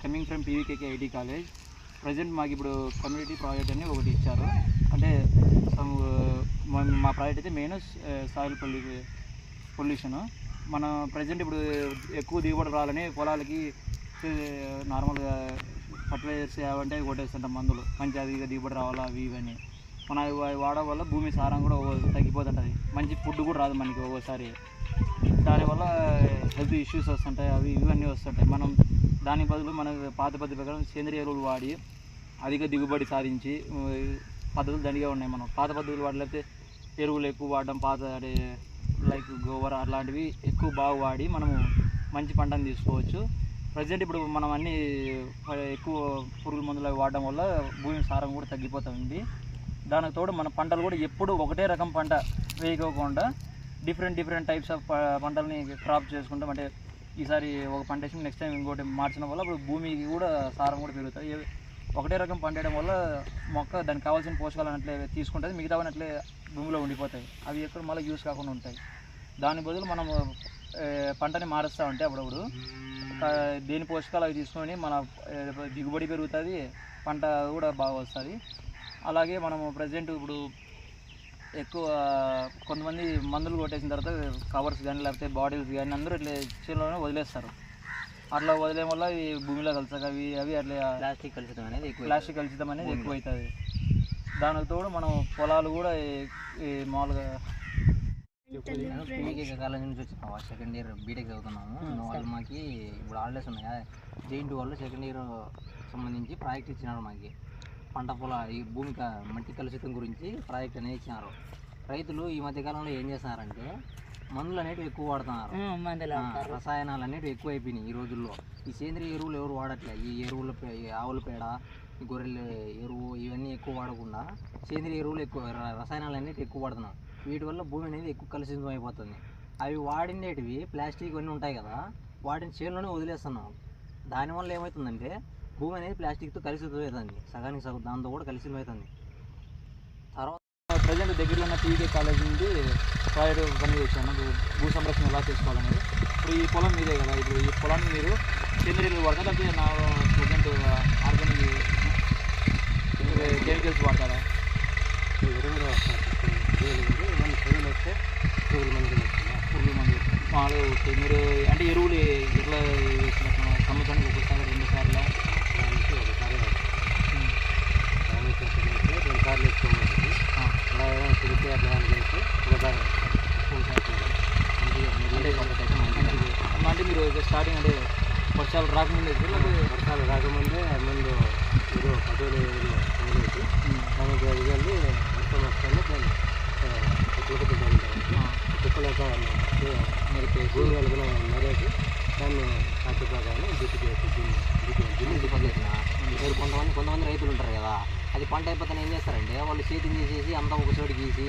Coming from PVKK IT college. Present మాకు ఇప్పుడు community project అని ఒకటి ఇచ్చారు. అంటే మా ప్రాజెక్ట్ అయితే మెయిన్ సాయిల్ పొల్యూషను. మన ప్రజెంట్ ఇప్పుడు ఎక్కువ దిగుబడి రావాలని పొలాలకి నార్మల్గా ఫర్టిలైజర్స్ ఏమంటే కొట్టేస్తుంటాం మందులు, మంచి అధిక దిగుబడి రావాలా అవి ఇవన్నీ. మన వాడడం వల్ల భూమి సారం కూడా తగ్గిపోతుంటుంది, మంచి ఫుడ్ కూడా రాదు మనకి ఒక్కోసారి. దానివల్ల హెల్త్ ఇష్యూస్ వస్తుంటాయి, అవి ఇవన్నీ వస్తుంటాయి. మనం దాని బదులు మన పాత పద్ధతి ప్రకారం సేంద్రియ ఎరువులు వాడి అధిక దిగుబడి సాధించి పద్ధతులు దండిగా ఉన్నాయి. మనం పాత పద్ధతులు వాడలేకపోతే ఎరువులు ఎక్కువ వాడడం, పాత లైక్ గోబర్ అట్లాంటివి ఎక్కువ బాగా వాడి మనము మంచి పంటను తీసుకోవచ్చు. ప్రజెంట్ ఇప్పుడు మనం అన్నీ ఎక్కువ పురుగుల మందులు అవి వాడడం వల్ల భూమి సారం కూడా తగ్గిపోతుంది. దానికి తోడు మన పంటలు కూడా ఎప్పుడు ఒకటే రకం పంట వేయకోకుండా డిఫరెంట్ టైప్స్ ఆఫ్ పంటలని క్రాప్ చేసుకుంటాం. అంటే ఈసారి ఒక పంట వేసి నెక్స్ట్ టైం ఇంకోటి మార్చడం వల్ల ఇప్పుడు భూమికి కూడా సారం కూడా పెరుగుతుంది. ఒకటే రకం పంట వేయడం వల్ల మొక్క దానికి కావాల్సిన పోషకాలను అట్లే తీసుకుంటుంది, మిగతావన్నీ అట్లే భూమిలో ఉండిపోతాయి, అవి ఎక్కడ మళ్ళీ యూస్ కాకుండా ఉంటాయి. దాని బదులు మనం పంటని మారుస్తూ ఉంటే అప్పుడప్పుడు దేని పోషకాలు అవి తీసుకొని మన దిగుబడి పెరుగుతుంది, పంట కూడా బాగా వస్తుంది. అలాగే మనము ప్రజెంట్ ఇప్పుడు ఎక్కువ కొంతమంది మందులు కొట్టేసిన తర్వాత కవర్స్ కానీ లేకపోతే బాటిల్స్ కానీ అందరూ ఇట్లా చేనులోనే వదిలేస్తారు. అట్లా వదిలేం వల్ల ఈ భూమిలో కలుస్తాయి, అవి అట్లా ప్లాస్టిక్ కలుషితం అనేది ఎక్కువ అవుతుంది. దానికి తోడు మనం పొలాలు కూడా మామూలుగా పీవీకేకే కాలేజ్ నుంచి వచ్చినావా, సెకండ్ ఇయర్ బీటెక్ చదువుతున్నాము. వాళ్ళు మాకు ఇప్పుడు హాలిడేస్ ఉన్నాయా, జేఎన్టీ వాళ్ళు సెకండ్ ఇయర్ సంబంధించి ప్రాజెక్ట్ ఇచ్చినారు. మాకు పంట ఈ భూమి మట్టి కలుషితం గురించి ప్రాజెక్ట్ అనేది ఇచ్చినారు. రైతులు ఈ మధ్యకాలంలో ఏం చేస్తున్నారంటే మందులు అనేవి ఎక్కువ వాడుతున్నారు, రసాయనాలు అనేవి ఎక్కువ అయిపోయినాయి ఈ రోజుల్లో. ఈ సేంద్రియ ఎరువులు ఎవరు వాడట్లే. ఈ ఎరువుల ఆవుల పేడ, గొర్రెల ఎరువు ఇవన్నీ ఎక్కువ వాడకుండా సేంద్రియ ఎరువులు ఎక్కువ, రసాయనాలు అనేవి ఎక్కువ వాడుతున్నాం. వీటి వల్ల భూమి అనేది ఎక్కువ కలుషితం అయిపోతుంది. అవి వాడినవి ప్లాస్టిక్ అన్నీ ఉంటాయి కదా, వాటిని చేనులోనే వదిలేస్తున్నాం. దానివల్ల ఏమవుతుందంటే భూమి అనేది ప్లాస్టిక్తో కలుషితం అవుతుంది, సగానికి సగం దాంతో కూడా కలుషితం అవుతుంది. తర్వాత ప్రజెంట్ దగ్గరలో ఉన్న పీవీకే కాలేజ్ నుండి ప్రాజెక్ట్ పని చేశాను, భూ సంరక్షణ ఎలా చేసుకోవాలనేది. ఇప్పుడు ఈ పొలం మీదే కదా, ఇప్పుడు ఈ పొలాన్ని మీరు సేంద్రియ వాడతారా లేకపోతే నా ప్రజెంట్ ఆర్గానిక్ కెమికల్స్ వాడతారా? పురుగుల మందు మామూలుగా ఓకే. మీరు అంటే ఎరువులు ఎట్లా వేసినట్టు సంవత్సరానికి ఒకసారి 2 సార్లు ఒకసారి 2 సార్లు వేసుకోమంటుంది. అలా ఏదైనా తిరిగితే అట్లా చేస్తే ఒకసారి అంటే మీరు స్టార్టింగ్ అంటే వర్షాలు రాకముందే వర్షాలు రాకముందే ముందు మీరు పశువులు వదిలేసి దానికి వెళ్ళి వర్షం వస్తుంది కుక్కలతో మరి భూమి వెలుగులో మరేసి దాన్ని కాచిపోగానే మీరు కొంతమంది రైతులు ఉంటారు కదా, అది పంట అయిపోతే ఏం చేస్తారంటే వాళ్ళు చేతిని చేసేసి అంతా ఒక చోటు గీసి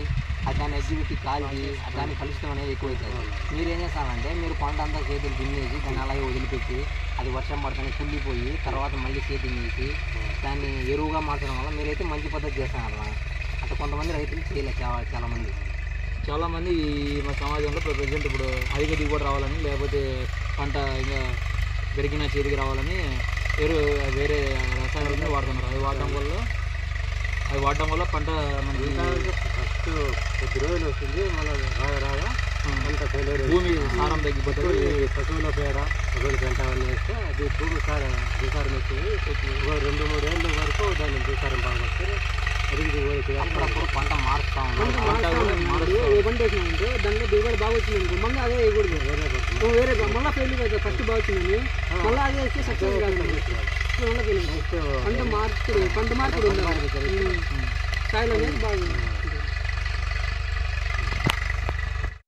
దాన్ని ఎగ్జిబిట్ కాల్చి దాన్ని కలుషితం అనేది ఎక్కువ అవుతుంది. మీరు ఏం చేస్తారంటే మీరు పంట అంతా చేతులు దున్నేసి దాన్ని అలాగే వదిలిపెట్టి అది వర్షం పడుతుంది కుళ్ళిపోయి తర్వాత మళ్ళీ చేతిని తీసి దాన్ని ఎరువుగా మార్చడం వల్ల మీరైతే మంచి పద్ధతి చేస్తున్నారు. అట్లా కొంతమంది రైతులు చేయలేదు, చాలామంది మా సమాజంలో ప్రజెంట్ ఇప్పుడు అధిక దిగుబడి రావాలని లేకపోతే పంట ఇంకా పెరిగిన చేతికి రావాలని వేరే రసాయనాలని వాడుతున్నారు. అవి వాడడం వల్ల పంట మనకి ఫస్ట్ కొద్ది రోజులు వస్తుంది, మళ్ళీ రాగా పంట భూమి సారం తగ్గిపోతుంది. పశువుల పేడ పశువుల పెంట అవన్నీ వేస్తే అది భూమి సారం వస్తుంది. 2-3 ఏళ్ళ వరకు దాన్ని భూసారం బాగా వస్తుంది. అప్పుడప్పుడు పంట మారుస్తూ ఉంటాం. ఏ పంట వేసినామంటే దాంట్లో దిగుబడి బాగా వచ్చింది అనుకో మళ్ళీ అదే వేయకూడదు, వేరే మళ్ళీ ఫెయిల్ అవుతుంది. ఫస్ట్ బాగా వచ్చిందని మళ్ళీ అదే వేస్తే సక్సెస్ కాదు, మళ్ళీ ఫెయిల్. పంట మార్పుడు ఉండాలి, సాయిల్ అనేది బాగుంది.